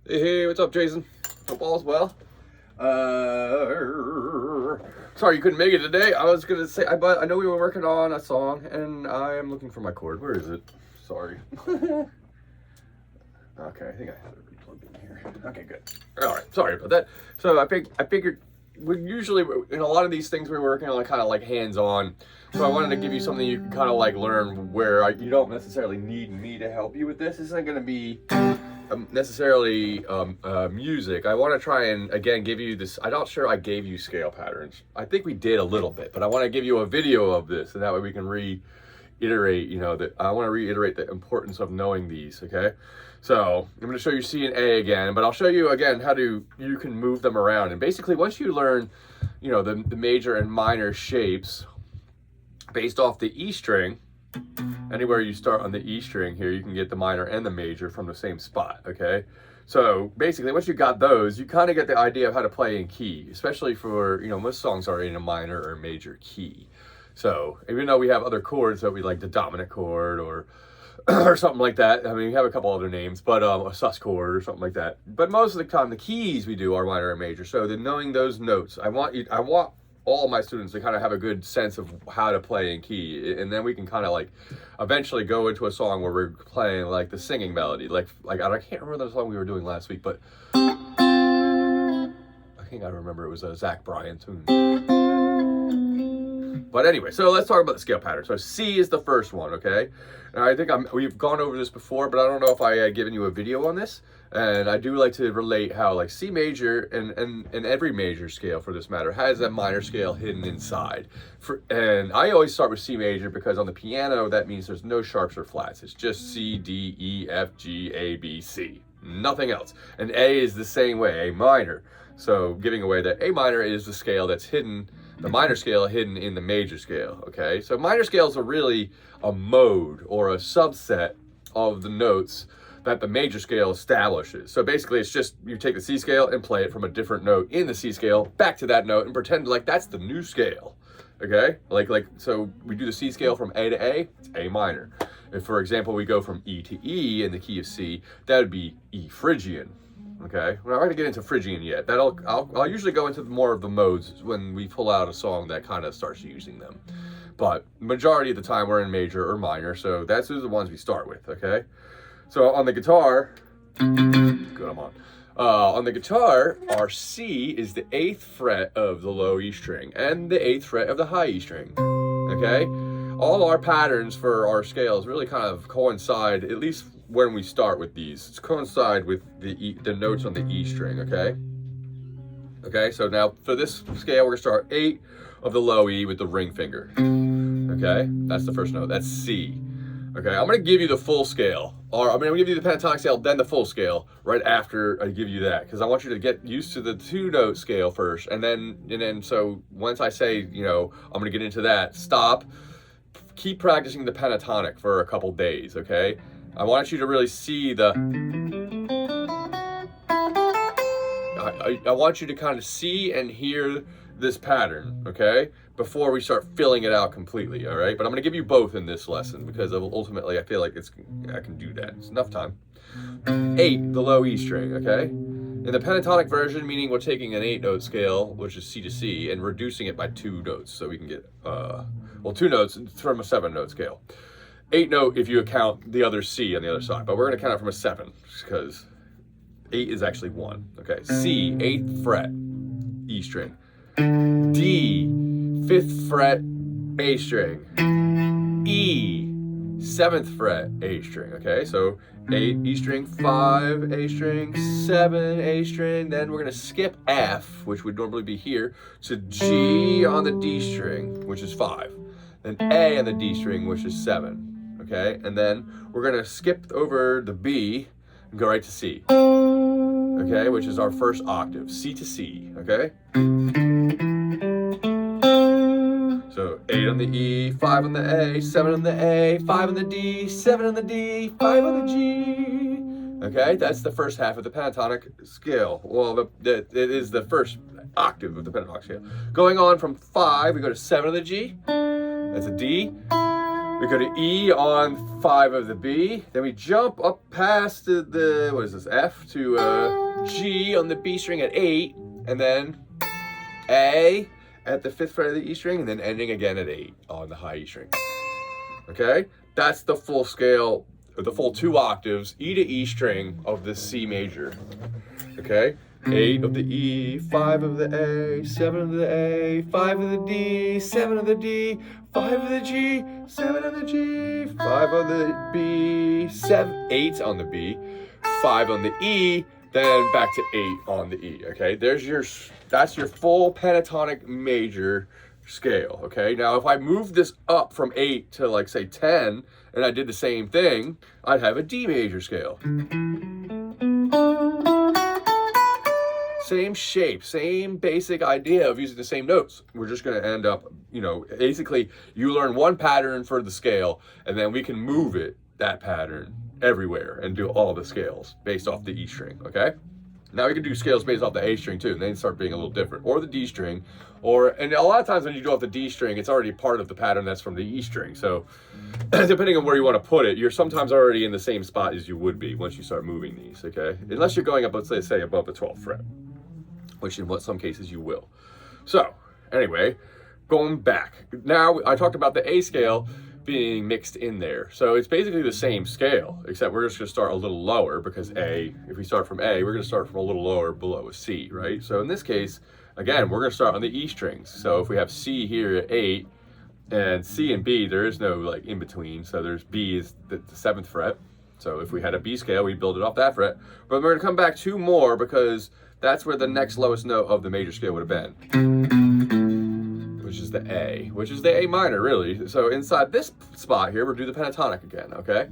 Hey, what's up, Jason? Hope all's well. Sorry you couldn't make it today. I was gonna say, but I know we were working on a song, and I am looking for my cord. Where is it? Sorry. Okay, I think I have it replugged in here. Okay, good. All right, sorry about that. So I figured we usually in a lot of these things we're working on kind of like hands-on. So I wanted to give you something you can kind of like learn where you don't necessarily need me to help you with this. This isn't gonna be necessarily music. I want to try and again give you this. I'm not sure I gave you scale patterns. I think we did a little bit, but I want to give you a video of this, and that way we can reiterate. You know, that I want to reiterate the importance of knowing these. Okay, so I'm going to show you C and A again, but I'll show you again how you can move them around. And basically, once you learn, you know, the major and minor shapes based off the E string. Anywhere you start on the E string here, you can get the minor and the major from the same spot, okay? So basically, once you got those, you kind of get the idea of how to play in key, especially for, you know, most songs are in a minor or major key. So even though we have other chords that we like, the dominant chord or or something like that. I mean, we have a couple other names, but a sus chord or something like that. But most of the time, the keys we do are minor and major. So then knowing those notes, I want all of my students to kind of have a good sense of how to play in key, and then we can kind of like eventually go into a song where we're playing like the singing melody, like I can't remember the song we were doing last week, but I think I remember it was a Zach Bryan tune. But anyway, so let's talk about the scale pattern. So C is the first one, okay? Now I think we've gone over this before, but I don't know if I had given you a video on this. And I do like to relate how like C major and every major scale for this matter has that minor scale hidden inside. And I always start with C major because on the piano that means there's no sharps or flats. It's just C, D, E, F, G, A, B, C. Nothing else. And A is the same way, A minor. So giving away that A minor is the scale that's hidden, the minor scale hidden in the major scale, okay? So minor scales are really a mode or a subset of the notes that the major scale establishes. So basically it's just you take the C scale and play it from a different note in the C scale back to that note and pretend like that's the new scale, okay? Like so we do the C scale from A to A, it's A minor. If for example we go from E to E in the key of C, that would be E Phrygian, okay? We're not going to get into Phrygian yet. I'll usually go into more of the modes when we pull out a song that kind of starts using them. But majority of the time we're in major or minor, so that's the ones we start with, okay? So on the guitar, good, I'm on. On the guitar, our C is the 8th fret of the low E string and the 8th fret of the high E string, okay? All our patterns for our scales really kind of coincide, at least when we start with these, coincide with the notes on the E string, okay? Okay, so now for this scale, we're gonna start 8 of the low E with the ring finger, okay? That's the first note, that's C. Okay, I'm going to give you the full scale, or I'm going to give you the pentatonic scale, then the full scale, right after I give you that, because I want you to get used to the 2-note scale first, and then so once I say, you know, I'm going to get into that, stop, keep practicing the pentatonic for a couple days, okay? I want you to really see the, I want you to kind of see and hear this pattern, okay, before we start filling it out completely, all right? But I'm going to give you both in this lesson because ultimately I feel like I can do that. It's enough time. 8, the low E string, okay? In the pentatonic version, meaning we're taking an 8-note scale, which is C to C, and reducing it by 2 notes, so we can get, 2 notes from a 7-note scale. 8-note if you account the other C on the other side, but we're going to count it from a 7 because 8 is actually 1, okay? C, 8th fret, E string. D, 5th fret, A string. E, 7th fret, A string, okay? So 8, E string, 5, A string, 7, A string. Then we're gonna skip F, which would normally be here, to G on the D string, which is 5. Then A on the D string, which is 7, okay? And then we're gonna skip over the B and go right to C, okay? Which is our first octave, C to C, okay? So 8 on the E, 5 on the A, 7 on the A, 5 on the D, 7 on the D, 5 on the G. Okay, that's the first half of the pentatonic scale. Well, it is the first octave of the pentatonic scale. Going on from 5, we go to 7 on the G, that's a D. We go to E on 5 of the B. Then we jump up past the what is this, F to G on the B string at 8. And then A at the 5th fret of the E string. And then ending again at 8 on the high E string. Okay? That's the full scale, the full 2 octaves, E to E string of the C major. Okay? 8 of the E, 5 of the A, 7 of the A, 5 of the D, 7 of the D, 5 of the G, 7 of the G, 5 on the B, 8 on the B, 5 on the E, then back to 8 on the E. Okay, that's your full pentatonic major scale. Okay, now if I move this up from 8 to like say 10, and I did the same thing, I'd have a D major scale. Same shape, same basic idea of using the same notes. We're just going to end up, basically you learn one pattern for the scale, and then we can move that pattern everywhere and do all the scales based off the E string, okay? Now we can do scales based off the A string too, and they start being a little different, or the D string, and a lot of times when you do off the D string, it's already part of the pattern that's from the E string. So depending on where you want to put it, you're sometimes already in the same spot as you would be once you start moving these, okay? Unless you're going up, let's say above the 12th fret. Which in some cases you will. So anyway, going back. Now I talked about the A scale being mixed in there. So it's basically the same scale, except we're just gonna start a little lower because if we start from A, we're gonna start from a little lower below a C, right? So in this case, again, we're gonna start on the E strings. So if we have C here at 8, and C and B, there is no like in between. So there's B is the 7th fret. So if we had a B scale, we'd build it off that fret. But we're gonna come back 2 more because that's where the next lowest note of the major scale would have been, which is the A, which is the A minor, really. So inside this spot here, we'll do the pentatonic again, okay?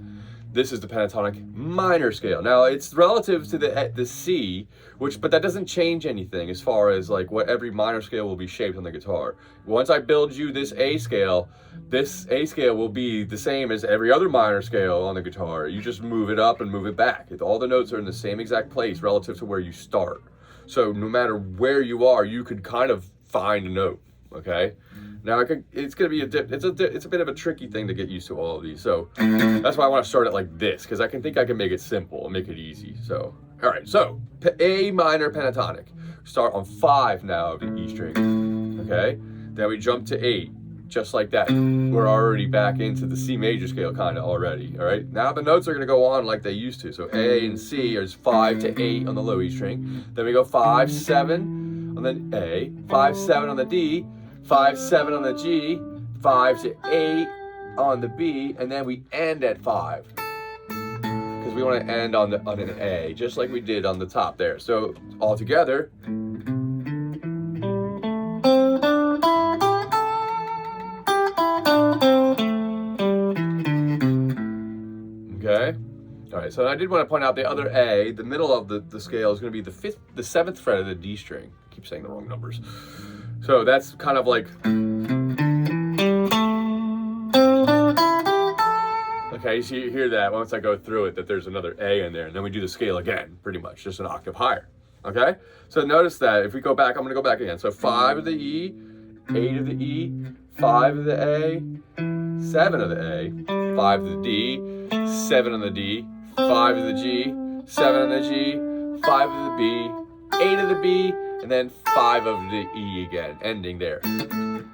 This is the pentatonic minor scale. Now, it's relative to the C, but that doesn't change anything as far as like what every minor scale will be shaped on the guitar. Once I build you this A scale will be the same as every other minor scale on the guitar. You just move it up and move it back. All the notes are in the same exact place relative to where you start. So no matter where you are, you could kind of find a note, okay? Now it's gonna be it's a bit of a tricky thing to get used to all of these. So that's why I want to start it like this, because I think I can make it simple and make it easy. So all right, so A minor pentatonic. Start on 5 now of the E string, okay? Then we jump to 8, just like that. We're already back into the C major scale kind of already, all right? Now the notes are gonna go on like they used to. So A and C is 5 to 8 on the low E string. Then we go 5, 7 on the A, 5, 7 on the D, 5, 7 on the G, 5 to 8 on the B, and then we end at 5. Because we want to end on an A, just like we did on the top there. So all together. Okay. All right. So I did want to point out the other A, the middle of the scale is going to be the 7th fret of the D string. I keep saying the wrong numbers. So that's kind of like, okay, so you hear that once I go through it, that there's another A in there, and then we do the scale again, pretty much, just an octave higher, okay? So notice that if we go back, I'm gonna go back again. So 5 of the E, 8 of the E, 5 of the A, 7 of the A, 5 of the D, 7 of the D, 5 of the G, 7 of the G, 5 of the B, 8 of the B, and then 5 of the E again, ending there,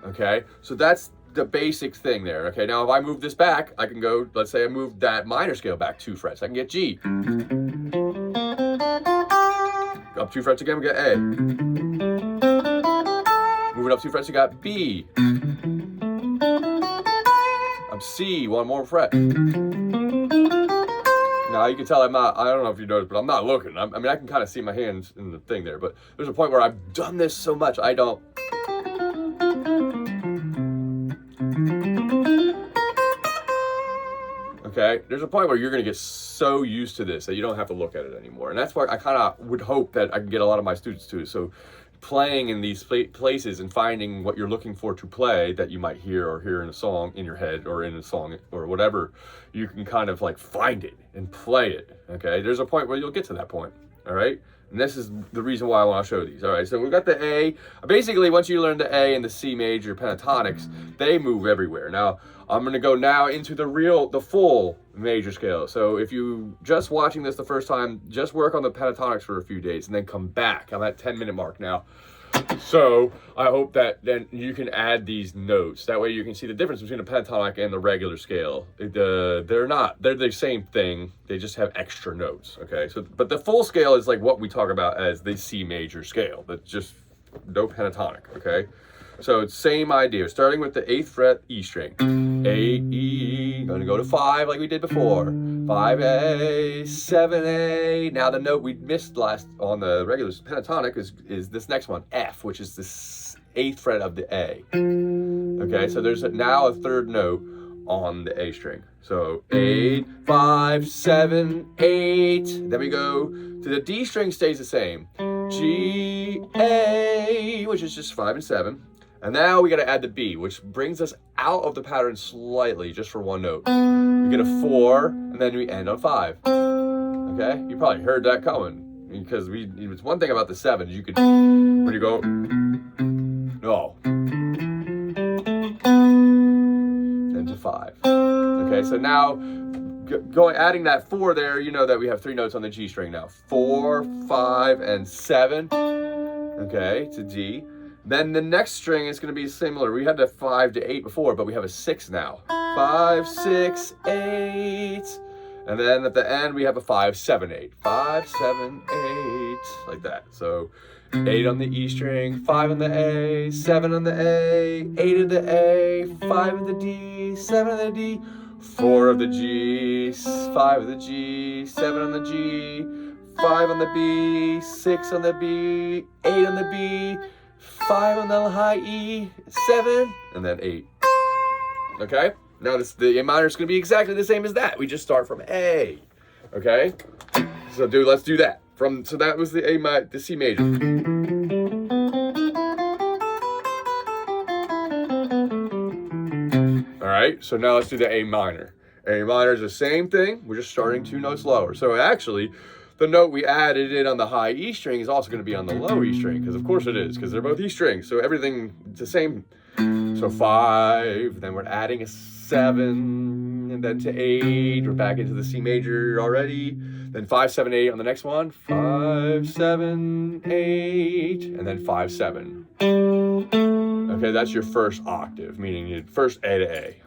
okay? So that's the basic thing there, okay? Now, if I move this back, I can go, let's say I moved that minor scale back 2 frets. I can get G. Up 2 frets again, we get A. Move it up 2 frets, you got B. Up C, 1 more fret. Now you can tell I don't know if you noticed, but I'm not looking. I mean, I can kind of see my hands in the thing there, but there's a point where I've done this so much, I don't. Okay, there's a point where you're gonna get so used to this that you don't have to look at it anymore. And that's why I kind of would hope that I can get a lot of my students to. So playing in these places and finding what you're looking for to play that you might hear in a song in your head or in a song or whatever, you can kind of like find it and play it, okay? There's a point where you'll get to that point, all right? And this is the reason why I want to show these. All right, so we've got the A. Basically, once you learn the A and the C major pentatonics, they move everywhere. Now, I'm going to go now into the full major scale. So if you just watching this the first time, just work on the pentatonics for a few days and then come back. I'm at 10-minute mark now. So I hope that then you can add these notes. That way you can see the difference between the pentatonic and the regular scale. They're the same thing. They just have extra notes, okay? So, but the full scale is like what we talk about as the C major scale. That's just no pentatonic, okay? So it's same idea, starting with the 8th fret E string. A, E, gonna go to 5 like we did before. 5A, 7A. Now the note we missed last on the regular pentatonic is this next one, F, which is the 8th fret of the A. Okay, so there's now a third note on the A string. So 8, 5, 7, 8. Then we go to the D string, stays the same. G, A, which is just 5 and 7. And now we got to add the B, which brings us out of the pattern slightly, just for one note. We get a 4, and then we end on 5. Okay? You probably heard that coming, because it's one thing about the 7s, you could, when you go, oh, into 5. Okay, so now, adding that 4 there, you know that we have 3 notes on the G string now. 4, 5, and 7, okay, to D. Then the next string is going to be similar. We had the 5 to 8 before, but we have a 6 now. 5, 6, 8. And then at the end, we have a 5, 7, 8. 5, 7, 8. Like that. So 8 on the E string, 5 on the A, 7 on the A, 8 of the A, 5 of the D, 7 of the D, 4 of the G, 5 of the G, 7 on the G, 5 on the B, 6 on the B, 8 on the B, 5 on the high E, 7, and then 8. Okay? Now the A minor is going to be exactly the same as that. We just start from A. Okay? So let's do that. So that was the C major. Alright, so now let's do the A minor. A minor is the same thing. We're just starting 2 notes lower. So actually, the note we added in on the high E string is also going to be on the low E string, because of course it is, because they're both E strings, so everything is the same. So 5, then we're adding a 7, and then to 8, we're back into the C major already. Then 5, 7, 8 on the next one. 5, 7, 8, and then 5, 7. Okay, that's your first octave, meaning your first A to A.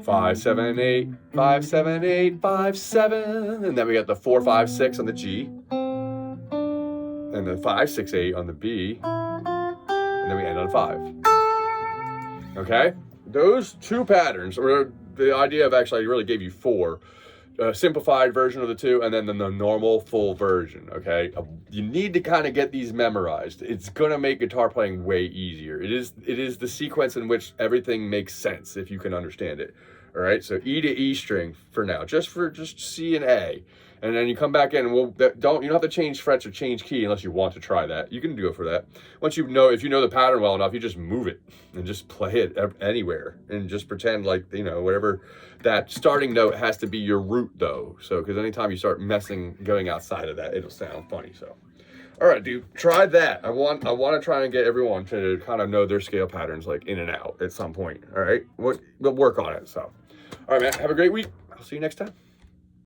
5, 7, 8, 5, 7, 8, 5, 7. And then we got the 4, 5, 6 on the G. And then 5, 6, 8 on the B. And then we end on 5. Okay? Those 2 patterns, or the idea of actually I really gave you 4. A simplified version of the 2, and then the normal full version, okay? You need to kind of get these memorized. It's going to make guitar playing way easier. It is the sequence in which everything makes sense if you can understand it. All right, so E to E string for now, just C and A. And then you come back in and you don't have to change frets or change key unless you want to try that. You can do it for that. Once if you know the pattern well enough, you just move it and just play it anywhere and just pretend like, whatever that starting note has to be your root though. So, because anytime you start going outside of that, it'll sound funny. So, all right, dude, try that. I want to try and get everyone to kind of know their scale patterns like in and out at some point. All right, we'll work on it. So, all right, man, have a great week. I'll see you next time.